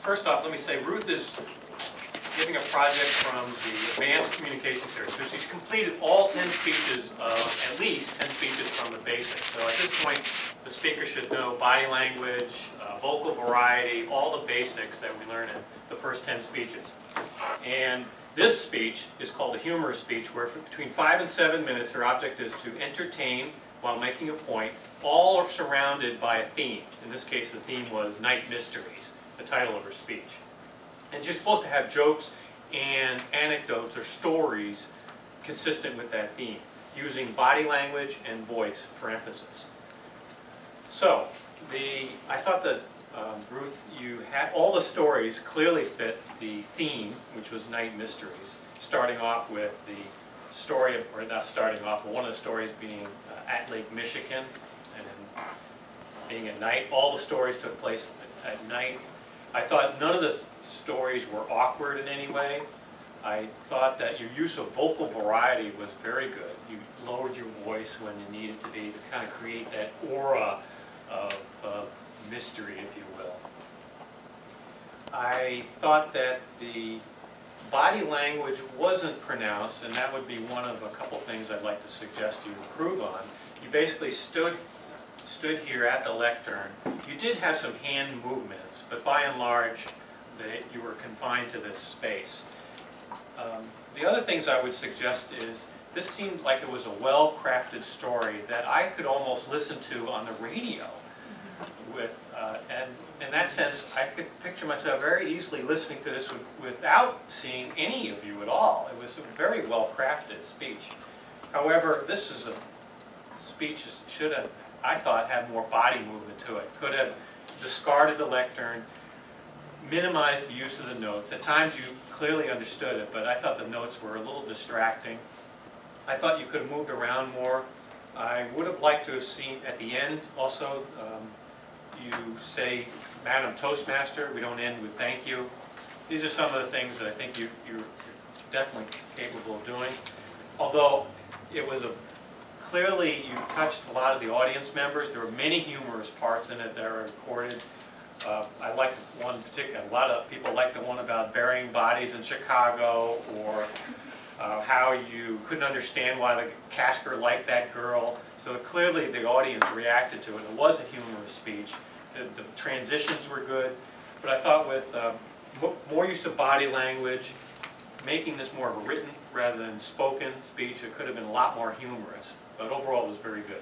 first off, let me say Ruth is giving a project from the Advanced Communication Series. So she's completed all 10 speeches, at least 10 speeches from the basics. So at this point, the speaker should know body language, vocal variety, all the basics that we learn in the first 10 speeches. And this speech is called a humorous speech, where for between 5 and 7 minutes, her object is to entertain while making a point, all are surrounded by a theme. In this case, the theme was Night Mysteries, the title of her speech. And she's supposed to have jokes and anecdotes or stories consistent with that theme, using body language and voice for emphasis. So, I thought that, Ruth, you had all the stories clearly fit the theme, which was Night Mysteries, starting off with the story, or not starting off, but one of the stories being at Lake Michigan, and being at night. All the stories took place at night. I thought none of the stories were awkward in any way. I thought that your use of vocal variety was very good. You lowered your voice when you needed to be, to kind of create that aura of mystery, if you will. I thought that the body language wasn't pronounced, and that would be one of a couple things I'd like to suggest you improve on. You basically stood here at the lectern. You did have some hand movements, but by and large, you were confined to this space. The other things I would suggest is, this seemed like it was a well-crafted story that I could almost listen to on the radio. And in that sense, I could picture myself very easily listening to this without seeing any of you at all. It was a very well-crafted speech. However, this is a speech that should have, I thought, had more body movement to it. Could have discarded the lectern, minimized the use of the notes. At times you clearly understood it, but I thought the notes were a little distracting. I thought you could have moved around more. I would have liked to have seen at the end also, you say, Madam Toastmaster. We don't end with thank you. These are some of the things that I think you're definitely capable of doing. Although it was clearly you touched a lot of the audience members. There were many humorous parts in it that are recorded. I liked one particular. A lot of people liked the one about burying bodies in Chicago, or how you couldn't understand why the Casper liked that girl. So clearly the audience reacted to it. It was a humorous speech. The transitions were good, but I thought with more use of body language, making this more of a written rather than spoken speech, it could have been a lot more humorous. But overall, it was very good.